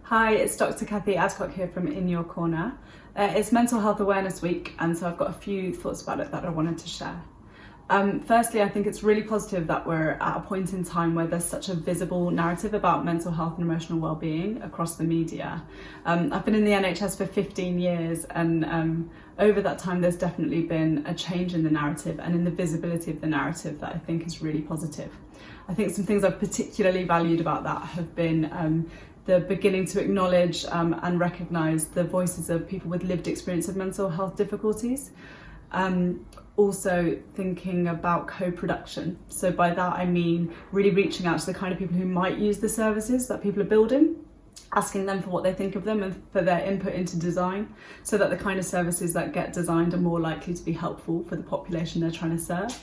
Hi, it's Dr Kathy Adcock here from In Your Corner. It's Mental Health Awareness Week, and so I've got a few thoughts about it that I wanted to share. Firstly, I think it's really positive that we're at a point in time where there's such a visible narrative about mental health and emotional well-being across the media. I've been in the NHS for 15 years, and over that time there's definitely been a change in the narrative and in the visibility of the narrative that I think is really positive. I think some things I've particularly valued about that have been the beginning to acknowledge and recognise the voices of people with lived experience of mental health difficulties. Also thinking about co-production. So by that I mean really reaching out to the kind of people who might use the services that people are building, asking them for what they think of them and for their input into design, so that the kind of services that get designed are more likely to be helpful for the population they're trying to serve.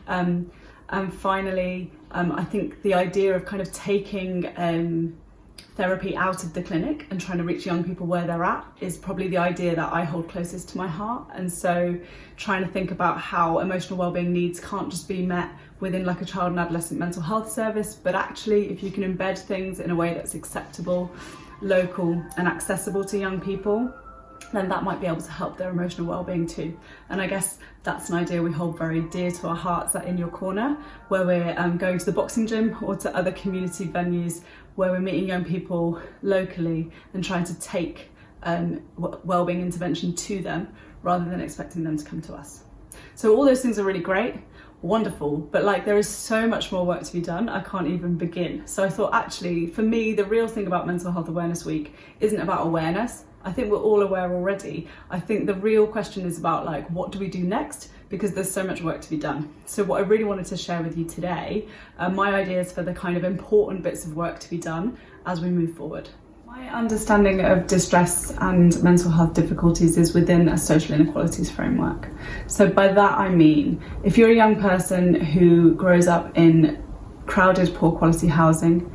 And finally, I think the idea of kind of taking therapy out of the clinic and trying to reach young people where they're at is probably the idea that I hold closest to my heart. And so trying to think about how emotional wellbeing needs can't just be met within like a child and adolescent mental health service, but actually if you can embed things in a way that's acceptable, local and accessible to young people, then that might be able to help their emotional well-being too. And I guess that's an idea we hold very dear to our hearts at In Your Corner, where we're going to the boxing gym or to other community venues where we're meeting young people locally and trying to take well-being intervention to them rather than expecting them to come to us. So all those things are really great, wonderful, but like there is so much more work to be done, I can't even begin. So I thought actually for me the real thing about Mental Health Awareness Week isn't about awareness. I think we're all aware already. I think the real question is about like, what do we do next? Because there's so much work to be done. So what I really wanted to share with you today are my ideas for the kind of important bits of work to be done as we move forward. My understanding of distress and mental health difficulties is within a social inequalities framework. So by that I mean, if you're a young person who grows up in crowded, poor quality housing,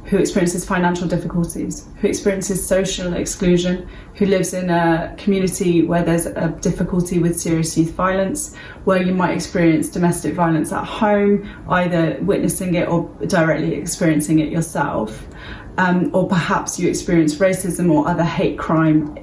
who experiences financial difficulties, who experiences social exclusion, who lives in a community where there's a difficulty with serious youth violence, where you might experience domestic violence at home, either witnessing it or directly experiencing it yourself, or perhaps you experience racism or other hate crime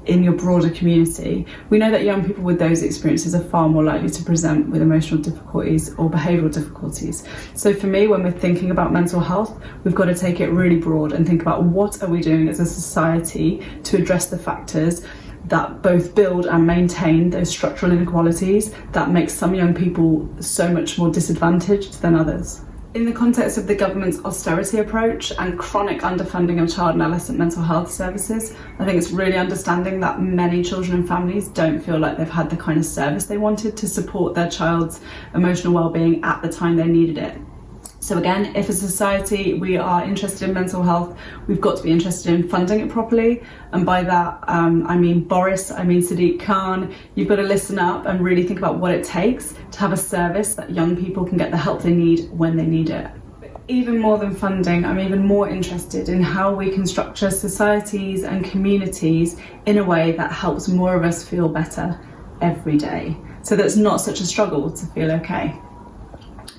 in your broader community, we know that young people with those experiences are far more likely to present with emotional difficulties or behavioural difficulties. So for me, when we're thinking about mental health, we've got to take it really broad and think about what are we doing as a society to address the factors that both build and maintain those structural inequalities that make some young people so much more disadvantaged than others. In the context of the government's austerity approach and chronic underfunding of child and adolescent mental health services, I think it's really understanding that many children and families don't feel like they've had the kind of service they wanted to support their child's emotional well-being at the time they needed it. So again, if as a society we are interested in mental health, we've got to be interested in funding it properly. And by that, I mean Boris, I mean Sadiq Khan. You've got to listen up and really think about what it takes to have a service that young people can get the help they need when they need it. Even more than funding, I'm even more interested in how we can structure societies and communities in a way that helps more of us feel better every day, so that it's not such a struggle to feel okay.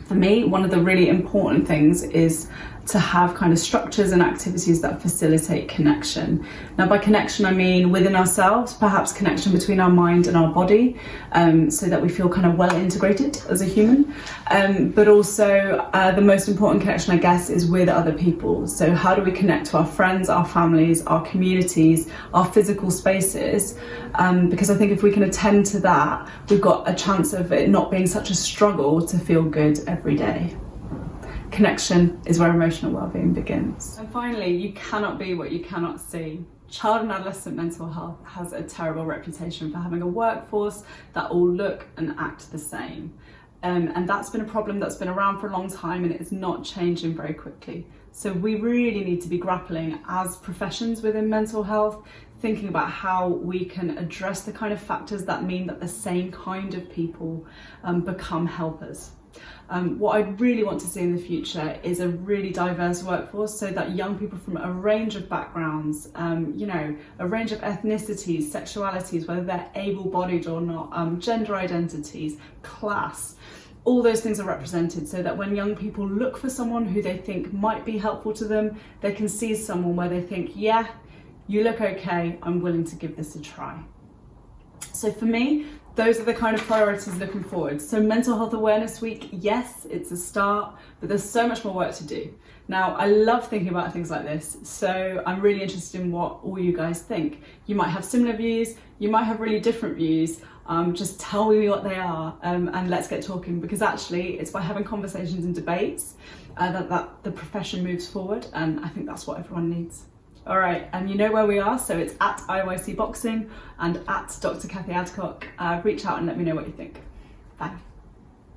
For me, one of the really important things is to have kind of structures and activities that facilitate connection. Now by connection I mean within ourselves, perhaps connection between our mind and our body, so that we feel kind of well integrated as a human, but also the most important connection I guess is with other people. So how do we connect to our friends, our families, our communities, our physical spaces, because I think if we can attend to that, we've got a chance of it not being such a struggle to feel good every day. Connection is where emotional well-being begins. And finally, you cannot be what you cannot see. Child and adolescent mental health has a terrible reputation for having a workforce that all look and act the same. And that's been a problem that's been around for a long time and it's not changing very quickly. So we really need to be grappling as professions within mental health, thinking about how we can address the kind of factors that mean that the same kind of people become helpers. What I really want to see in the future is a really diverse workforce, so that young people from a range of backgrounds, a range of ethnicities, sexualities, whether they're able-bodied or not, gender identities, class, all those things are represented, so that when young people look for someone who they think might be helpful to them, they can see someone where they think, yeah, you look okay, I'm willing to give this a try. So for me, those are the kind of priorities looking forward. So Mental Health Awareness Week, yes, it's a start, but there's so much more work to do. Now, I love thinking about things like this, so I'm really interested in what all you guys think. You might have similar views, you might have really different views. Just tell me what they are, and let's get talking, because actually it's by having conversations and debates that the profession moves forward, and I think that's what everyone needs. All right, and you know where we are, so it's at IYC Boxing and at Dr Kathy Adcock. Reach out and let me know what you think. Bye.